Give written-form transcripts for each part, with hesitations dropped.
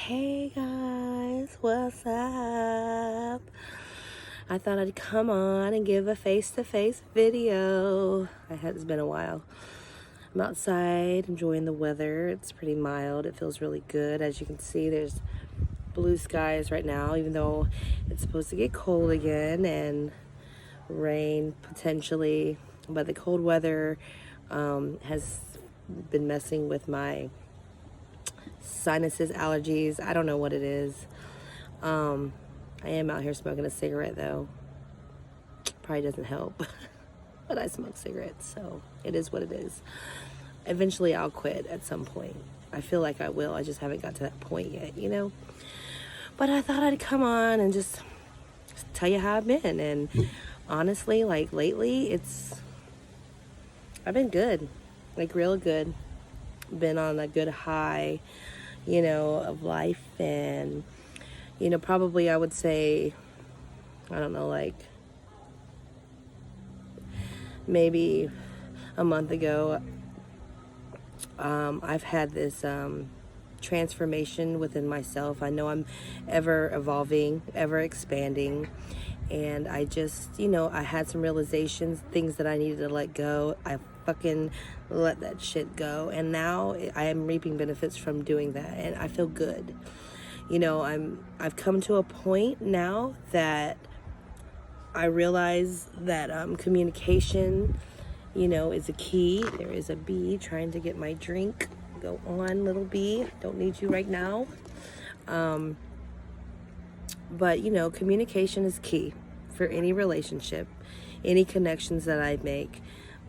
Hey guys, what's up? I thought I'd come on and give a face-to-face video. It's been a while. I'm outside enjoying the weather. It's pretty mild. It feels really good. As you can see, there's blue skies right now, even though it's supposed to get cold again and rain potentially. But the cold weather has been messing with my sinuses, allergies. I don't know what it is. I am out here smoking a cigarette though. Probably doesn't help. But I smoke cigarettes, so it is what it is. Eventually I'll quit at some point. I feel like I will. I just haven't got to that point yet, you know? But I thought I'd come on and just tell you how I've been. And honestly, like lately, I've been good. Like real good. Been on a good high, of life. And, probably I would say, I don't know, like maybe a month ago, I've had this transformation within myself. I know I'm ever evolving, ever expanding, and I just, I had some realizations, things that I needed to let go. I fucking let that shit go, and now I am reaping benefits from doing that, and I feel good. I've come to a point now that I realize that communication, is a key. There is a bee trying to get my drink. Go on, little bee. Don't need you right now. But, communication is key for any relationship, any connections that I make.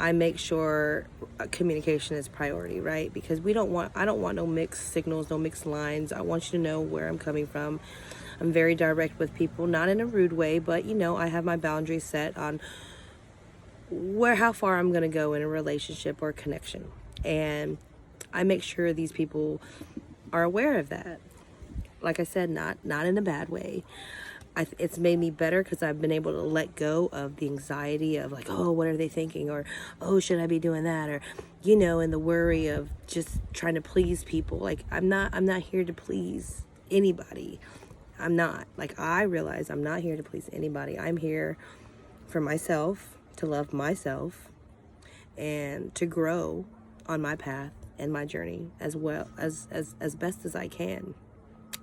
I make sure communication is priority, right? Because I don't want no mixed signals, no mixed lines. I want you to know where I'm coming from. I'm very direct with people, not in a rude way, but I have my boundaries set on how far I'm going to go in a relationship or connection. And I make sure these people are aware of that. Like I said, not in a bad way. It's made me better because I've been able to let go of the anxiety of like, oh, what are they thinking? Or, oh, should I be doing that? Or, and the worry of just trying to please people. Like, I'm not here to please anybody. I'm not. Like, I realize I'm not here to please anybody. I'm here for myself, to love myself, and to grow on my path and my journey as well as best as I can.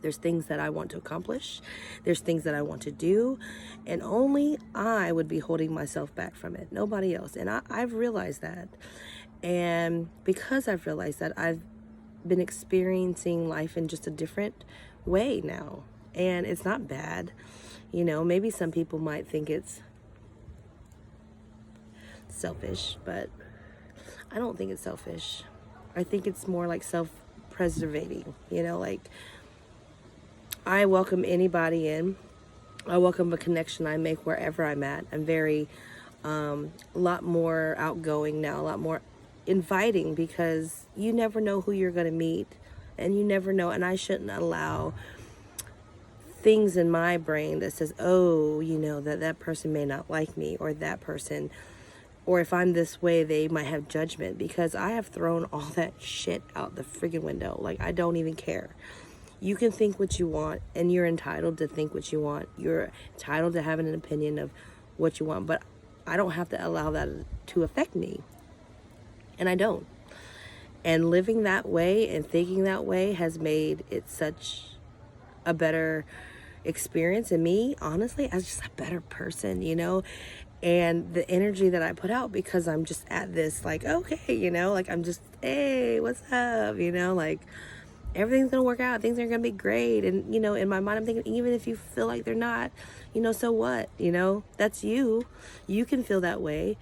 There's things that I want to accomplish. There's things that I want to do. And only I would be holding myself back from it. Nobody else. And I've realized that. And because I've realized that, I've been experiencing life in just a different way now. And it's not bad. Maybe some people might think it's selfish, but I don't think it's selfish. I think it's more like self-preservating, like I welcome anybody in. I welcome a connection I make wherever I'm at. I'm very, a lot more outgoing now, a lot more inviting, because you never know who you're going to meet, and you never know. And I shouldn't allow things in my brain that says, oh, that person may not like me, or that person, or if I'm this way, they might have judgment, because I have thrown all that shit out the friggin' window. Like, I don't even care. You can think what you want, and you're entitled to think what you want. You're entitled to have an opinion of what you want, but I don't have to allow that to affect me. And I don't. And living that way and thinking that way has made it such a better experience in me, honestly, as just a better person, and the energy that I put out, because I'm just at this, like, okay, like I'm just, hey, what's up, like everything's gonna work out, things are gonna be great. And in my mind I'm thinking, even if you feel like they're not, so what, that's you can feel that way.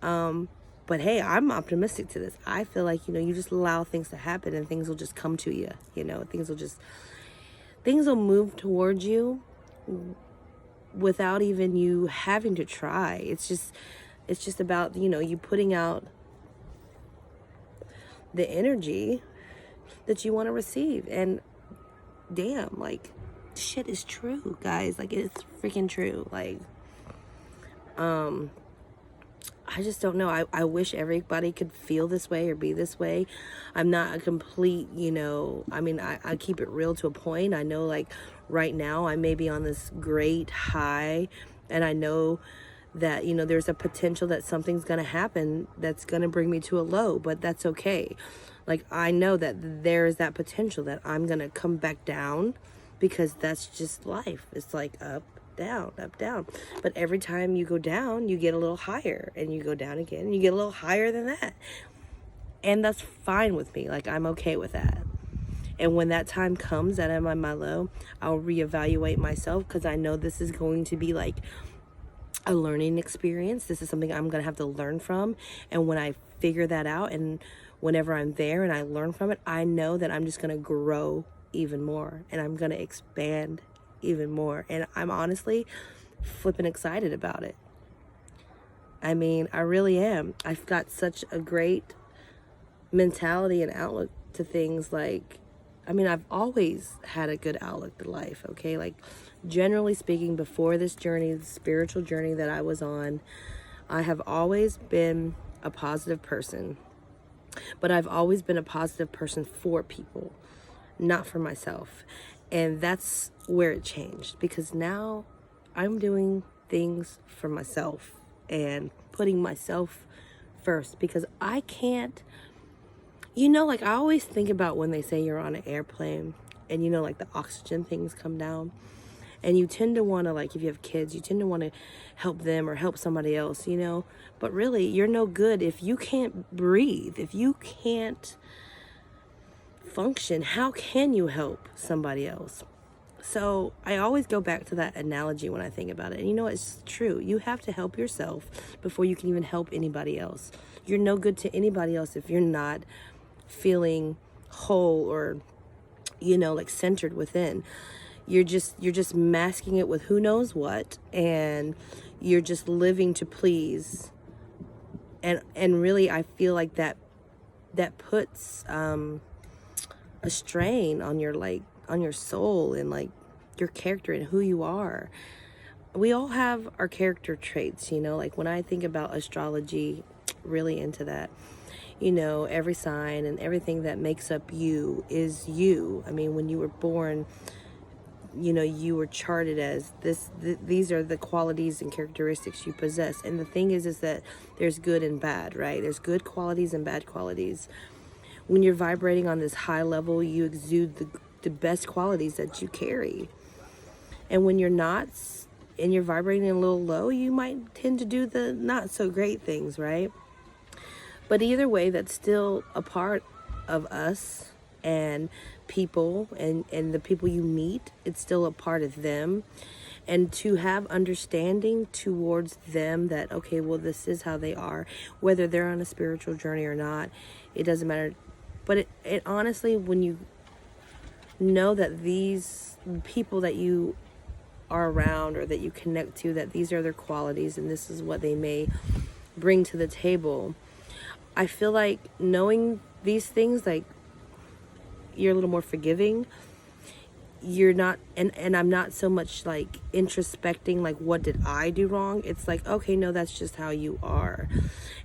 But hey, I'm optimistic to this. I feel like you just allow things to happen, and things will just come to you. Things will move towards you without even you having to try. It's just about you putting out the energy that you want to receive. And damn, like, shit is true, guys. Like, it's freaking true. Like, I just don't know. I wish everybody could feel this way or be this way. I'm not a complete, I mean, I keep it real to a point. I know, like, right now I may be on this great high, and I know that, there's a potential that something's going to happen that's going to bring me to a low, but that's okay. Like, I know that there's that potential that I'm going to come back down, because that's just life. It's like up, down, up, down. But every time you go down, you get a little higher, and you go down again, and you get a little higher than that. And that's fine with me. Like, I'm okay with that. And when that time comes that I'm on my low, I'll reevaluate myself, because I know this is going to be like a learning experience. This is something I'm going to have to learn from. And when I figure that out, and whenever I'm there and I learn from it, I know that I'm just going to grow even more, and I'm going to expand even more. And I'm honestly flipping excited about it. I mean, I really am. I've got such a great mentality and outlook to things. Like, I mean, I've always had a good outlook to life, okay? Like, generally speaking, before this journey, the spiritual journey that I was on, I have always been a positive person. But I've always been a positive person for people, not for myself. And that's where it changed, because now I'm doing things for myself and putting myself first, because I can't, like, I always think about when they say you're on an airplane and, like, the oxygen things come down, and you tend to want to, like, if you have kids, you tend to want to help them or help somebody else, but really you're no good if you can't breathe. If you can't function, how can you help somebody else? So I always go back to that analogy when I think about it. And it's true. You have to help yourself before you can even help anybody else. You're no good to anybody else if you're not feeling whole or, like, centered within. You're just masking it with who knows what, and you're just living to please. And really, I feel like that puts a strain on your soul and, like, your character and who you are. We all have our character traits, like, when I think about astrology, really into that, every sign and everything that makes up you is you. I mean, when you were born, you were charted as this, these are the qualities and characteristics you possess. And the thing is that there's good and bad, right? There's good qualities and bad qualities. When you're vibrating on this high level, you exude the best qualities that you carry. And when you're not, and you're vibrating a little low, you might tend to do the not so great things, right? But either way, that's still a part of us and people, and the people you meet, it's still a part of them. And to have understanding towards them that, okay, well, this is how they are, whether they're on a spiritual journey or not, it doesn't matter. But it honestly, when you know that these people that you are around or that you connect to, that these are their qualities and this is what they may bring to the table, I feel like knowing these things, like, you're a little more forgiving. You're not, and I'm not so much like introspecting, like, what did I do wrong? It's like, okay, no, that's just how you are.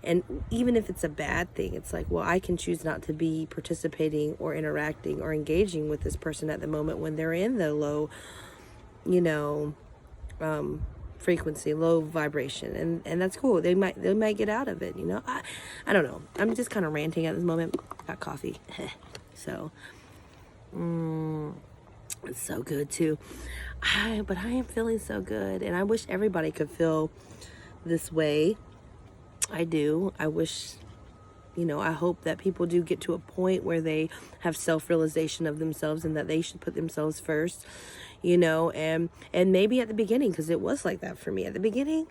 And even if it's a bad thing, it's like, well, I can choose not to be participating or interacting or engaging with this person at the moment when they're in the low, frequency, low vibration, and that's cool. They might get out of it, I don't know. I'm just kind of ranting at this moment. Got coffee. So it's so good too. But I am feeling so good, and I wish everybody could feel this way. I do. I wish, I hope that people do get to a point where they have self-realization of themselves and that they should put themselves first, and maybe at the beginning, because it was like that for me. At the beginning,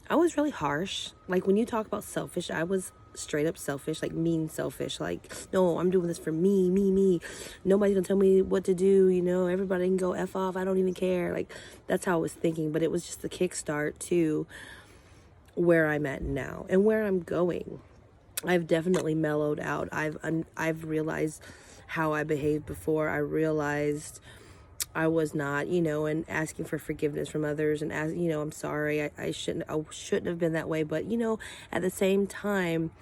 I was really harsh. Like, when you talk about selfish, I was straight up selfish, like mean selfish. Like, no, I'm doing this for me. Nobody's gonna tell me what to do, everybody can go F off. I don't even care. Like, that's how I was thinking. But it was just the kickstart to where I'm at now and where I'm going. I've definitely mellowed out. I've realized how I behaved before. I realized I was not, you know, and asking for forgiveness from others and you know, I'm sorry, I shouldn't have been that way. But, you know, at the same time,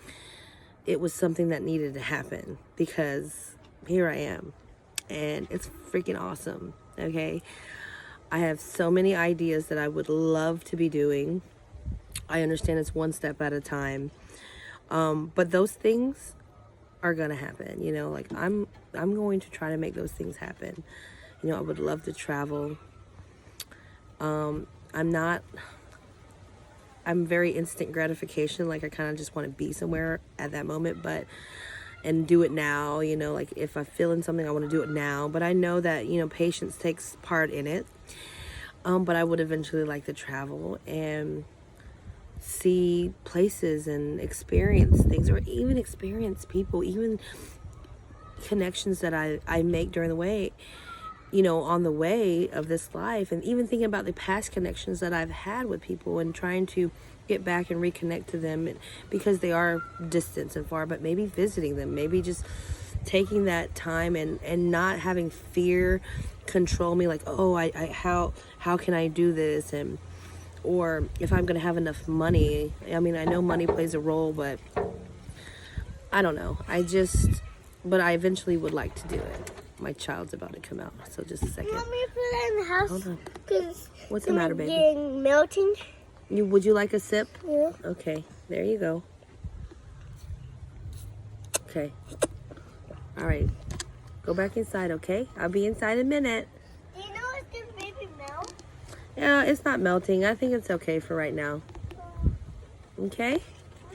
it was something that needed to happen because here I am and it's freaking awesome. Okay. I have so many ideas that I would love to be doing. I understand it's one step at a time. But those things are going to happen, you know, like I'm going to try to make those things happen. You know, I would love to travel. I'm very instant gratification. Like I kind of just want to be somewhere at that moment, and do it now, you know, like if I feel in something, I want to do it now. But I know that, you know, patience takes part in it. But I would eventually like to travel and see places and experience things, or even experience people, even connections that I make during the way, you know, on the way of this life, and even thinking about the past connections that I've had with people and trying to get back and reconnect to them, because they are distant and far, but maybe visiting them, maybe just taking that time and not having fear control me, like, oh, how can I do this, and or if I'm gonna have enough money. I mean, I know money plays a role, but I don't know. But I eventually would like to do it. My child's about to come out, so just a second. You want me to put it in the house? Hold on. 'Cause What's the matter, baby? Getting melting. Would you like a sip? Yeah. Okay, there you go. Okay. All right. Go back inside, okay? I'll be inside in a minute. Do you know if this baby melt? Yeah, it's not melting. I think it's okay for right now. Okay? Was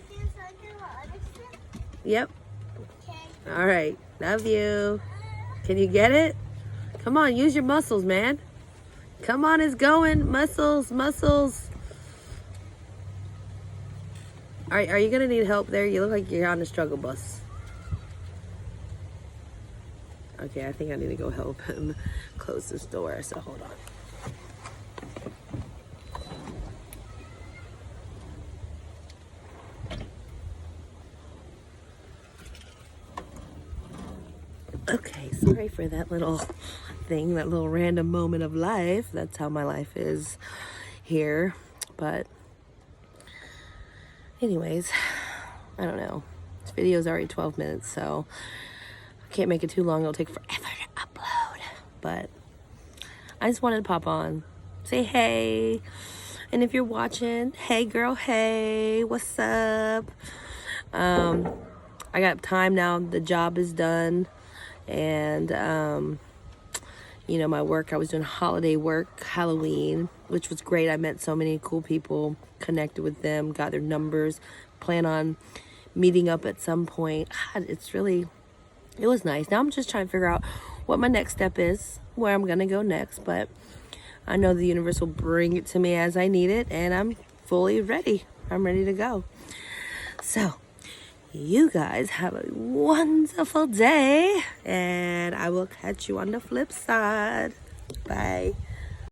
the inside the other stuff? Yep. Okay. All right. Love you. Can you get it? Come on, use your muscles, man. Come on, it's going. Muscles, muscles. All right, are you going to need help there? You look like you're on the struggle bus. Okay, I think I need to go help him close this door, so hold on. Okay, sorry for that little thing, that little random moment of life. That's how my life is here. But anyways, I don't know. This video is already 12 minutes, so I can't make it too long. It'll take forever to upload. But I just wanted to pop on, say hey. And if you're watching, hey girl, hey, what's up? I got time now. The job is done. And, you know, my work, I was doing holiday work, Halloween, which was great. I met so many cool people, connected with them, got their numbers, plan on meeting up at some point. God, it was nice. Now I'm just trying to figure out what my next step is, where I'm going to go next. But I know the universe will bring it to me as I need it, and I'm fully ready. I'm ready to go. So you guys have a wonderful day, and I will catch you on the flip side. Bye.